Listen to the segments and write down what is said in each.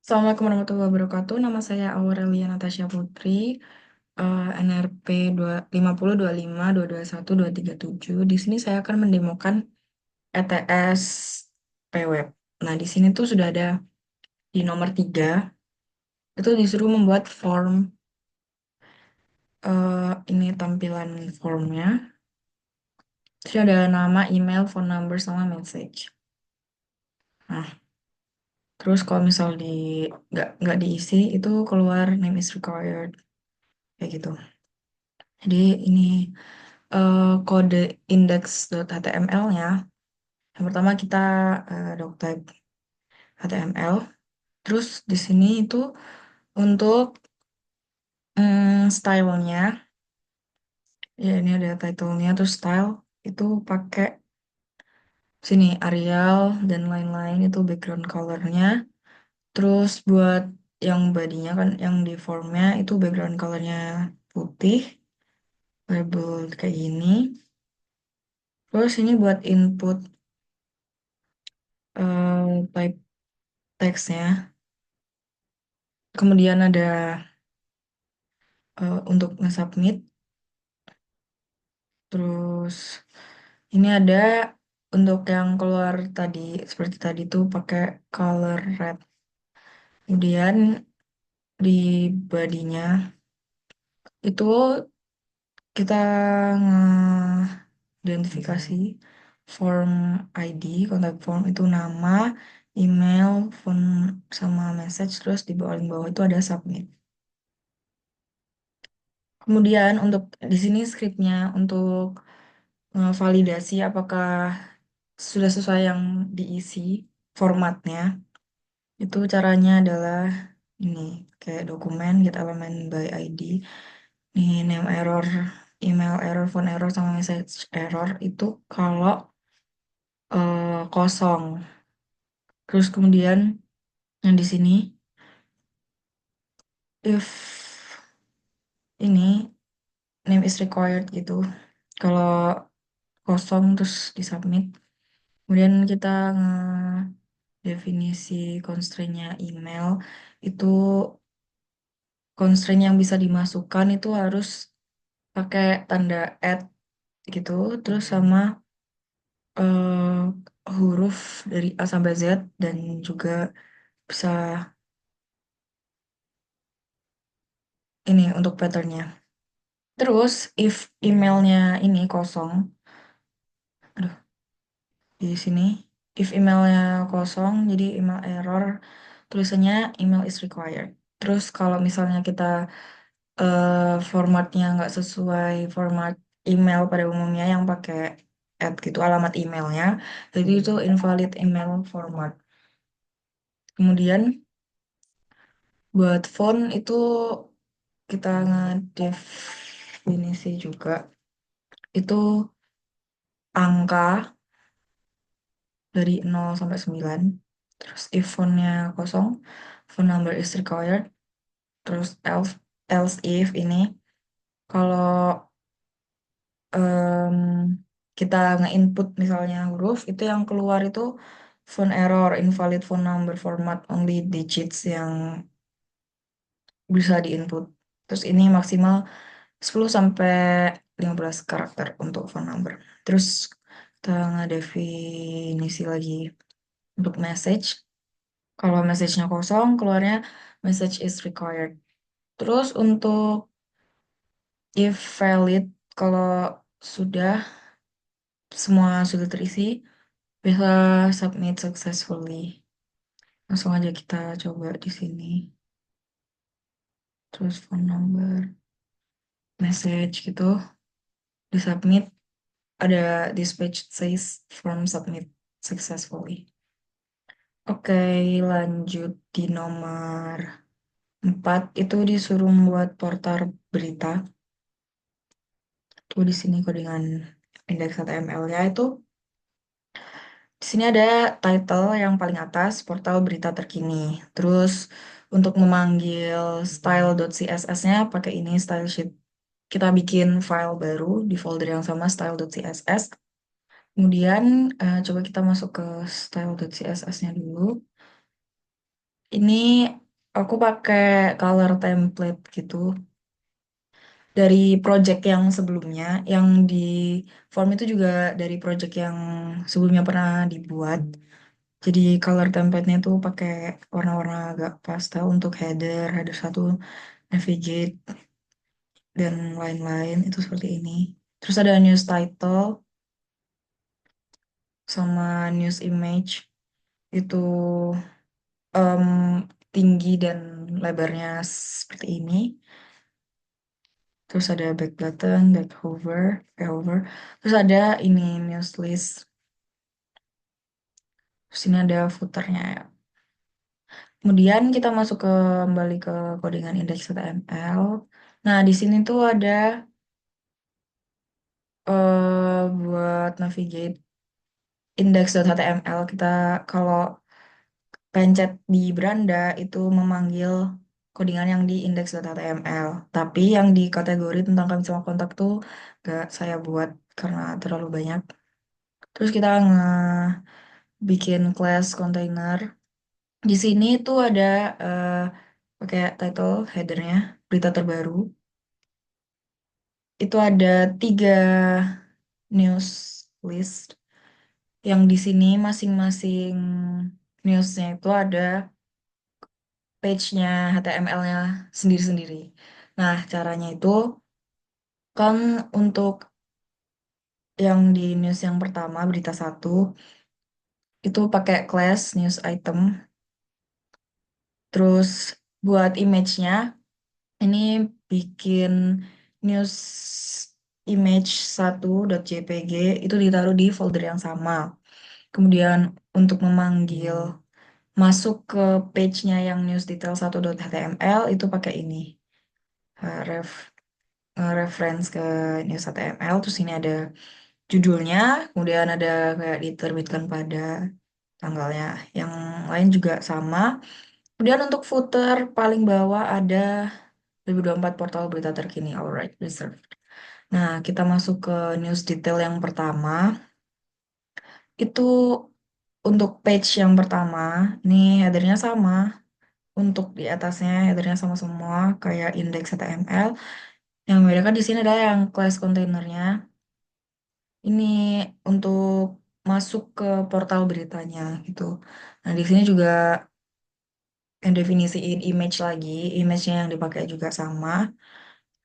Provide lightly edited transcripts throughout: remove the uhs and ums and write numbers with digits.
Assalamualaikum warahmatullahi wabarakatuh. Nama saya Aurelia Natasha Putri, NRP 5025221237. Di sini saya akan mendemokan ETS PWeb. Nah, di sini tuh sudah ada di nomor 3, itu disuruh membuat form. Ini tampilan formnya. Terus ada nama, email, phone number, sama message. Nah, terus kalau misal nggak diisi, itu keluar name is required, kayak gitu. Jadi ini kode index.html-nya. Yang pertama kita doctype HTML. Terus di sini itu untuk stylenya, ya ini ada title-nya, terus style itu pakai sini Arial dan lain-lain, itu background color-nya. Terus buat yang bodinya kan, yang di formnya itu background color-nya putih, label kayak gini. Terus ini buat input type teksnya. Kemudian ada untuk nge-submit. Terus ini ada untuk yang keluar tadi, seperti tadi tuh pakai color red. Kemudian di bodinya itu kita nge-identifikasi form ID, kontak form itu nama, email, phone, sama message. Terus di bawah itu ada submit. Kemudian untuk di sini scriptnya untuk validasi apakah sudah sesuai yang diisi formatnya. Itu caranya adalah ini, kayak dokumen get element by ID. Nih, name error, email error, phone error, sama message error itu kalau kosong. Terus kemudian yang di sini if ini name is required gitu. Kalau kosong terus disubmit. Kemudian kita definisi constraint-nya email itu, constraint yang bisa dimasukkan itu harus pakai tanda add gitu, terus sama huruf dari A sampai Z, dan juga bisa ini untuk patternnya. Terus if emailnya ini kosong, aduh, di sini if emailnya kosong, jadi email error, tulisannya email is required. Terus kalau misalnya kita formatnya nggak sesuai format email pada umumnya yang pakai gitu alamat emailnya, jadi itu invalid email format. Kemudian buat font itu kita ngedefinisi juga itu angka dari 0 sampai 9. Terus if fontnya kosong, font number is required. Terus else if ini kalau em, kita nge-input misalnya huruf, itu yang keluar itu font error, invalid font number format, only digits yang bisa diinput. Terus ini maksimal 10 sampai 15 karakter untuk phone number. Terus kita ngedefinisi lagi untuk message. Kalau message-nya kosong, keluarnya message is required. Terus untuk if valid, kalau sudah semua sudah terisi, bisa submit successfully. Langsung aja kita coba di sini. Terus phone number, message gitu, di submit. Ada this page says form submit successfully. Oke, lanjut di nomor 4 itu disuruh membuat portal berita. Tuh di sini codingan indeks HTML-nya itu. Di sini ada title yang paling atas, portal berita terkini. Terus untuk memanggil style.css-nya pakai ini style sheet. Kita bikin file baru di folder yang sama, style.css. Kemudian coba kita masuk ke style.css-nya dulu. Ini aku pakai color template gitu dari project yang sebelumnya, yang di form itu juga dari project yang sebelumnya pernah dibuat. Jadi color template-nya tuh pakai warna-warna agak pastel untuk header, header satu, navigate, dan lain-lain itu seperti ini. Terus ada news title sama news image itu em, tinggi dan lebarnya seperti ini. Terus ada back button, back hover, back hover. Terus ada ini news list. Terus ini ada footernya ya. Kemudian kita masuk kembali ke codingan index HTML. Nah, di sini tuh ada buat navigate index.html. Kita kalau pencet di beranda itu memanggil codingan yang di index.html. Tapi yang di kategori tentang kami sama kontak tuh gak saya buat karena terlalu banyak. Terus kita bikin class container. Di sini tuh ada eh, pakai title headernya berita terbaru. Itu ada 3 news list yang di sini masing-masing newsnya itu ada page-nya HTML-nya sendiri-sendiri. Nah, caranya itu kan untuk yang di news yang pertama berita satu itu pakai class news item. Terus buat image-nya ini bikin news image 1.jpg itu ditaruh di folder yang sama. Kemudian untuk memanggil masuk ke page-nya yang news detail 1.html itu pakai ini. Ref reference ke news HTML. Terus ini ada judulnya, kemudian ada kayak diterbitkan pada tanggalnya. Yang lain juga sama. Kemudian untuk footer paling bawah ada 2024 portal berita terkini, alright, reserved. Nah, kita masuk ke news detail yang pertama. Itu untuk page yang pertama, ini headernya sama. Untuk di atasnya headernya sama semua, kayak index HTML. Yang membedakan di sini ada yang class containernya. Ini untuk masuk ke portal beritanya gitu. Nah, di sini juga yang definisiin image lagi, image-nya yang dipakai juga sama.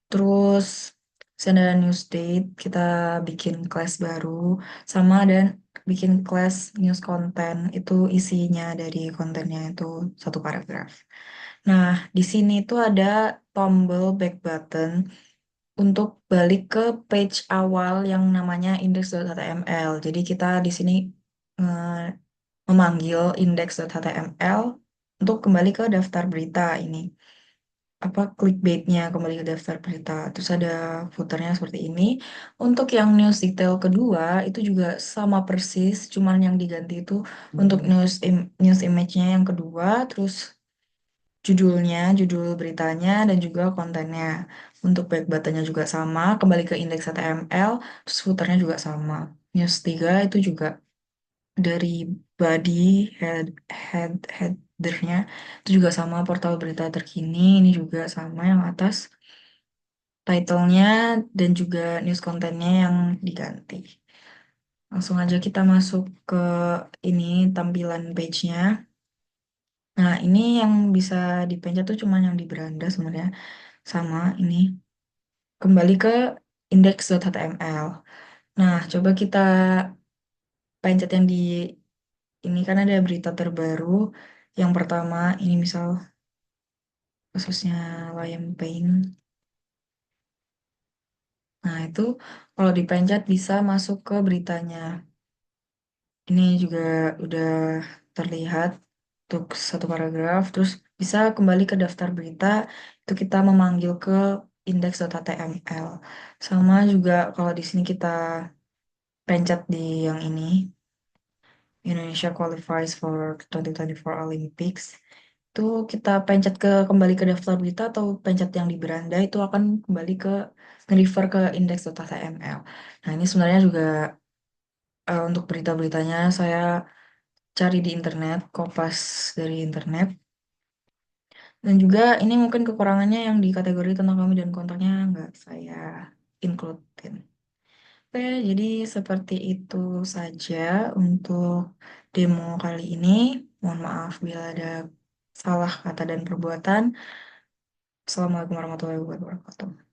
Terus senda news date kita bikin class baru sama dan bikin class news content itu isinya dari kontennya itu satu paragraf. Nah, di sini tuh ada tombol back button untuk balik ke page awal yang namanya index.html. Jadi kita di sini eh, memanggil index.html untuk kembali ke daftar berita ini. Apa clickbaitnya kembali ke daftar berita. Terus ada footernya seperti ini. Untuk yang news detail kedua itu juga sama persis, cuman yang diganti itu untuk news image-nya yang kedua, terus judulnya, judul beritanya, dan juga kontennya. Untuk back buttonnya juga sama, kembali ke indeks HTML, terus footernya juga sama. News 3 itu juga dari body, headernya, itu juga sama, portal berita terkini, ini juga sama yang atas, title-nya, dan juga news kontennya yang diganti. Langsung aja kita masuk ke ini, tampilan page-nya. Nah, ini yang bisa dipencet tuh cuma yang di beranda sebenarnya. Sama ini kembali ke index.html. Nah, coba kita pencet yang di ini kan ada berita terbaru. Yang pertama ini misal kasusnya Liam Payne. Nah, itu kalau dipencet bisa masuk ke beritanya. Ini juga udah terlihat untuk satu paragraf. Terus bisa kembali ke daftar berita. Itu kita memanggil ke index.html. Sama juga kalau di sini kita pencet di yang ini, Indonesia qualifies for 2024 Olympics. Itu kita pencet ke kembali ke daftar berita atau pencet yang di beranda itu akan kembali ke nge-refer ke index.html. Nah, ini sebenarnya juga untuk berita-beritanya saya cari di internet, kopas dari internet. Dan juga ini mungkin kekurangannya yang di kategori tentang kami dan kontaknya nggak saya includein. Oke, jadi seperti itu saja untuk demo kali ini. Mohon maaf bila ada salah kata dan perbuatan. Assalamualaikum warahmatullahi wabarakatuh.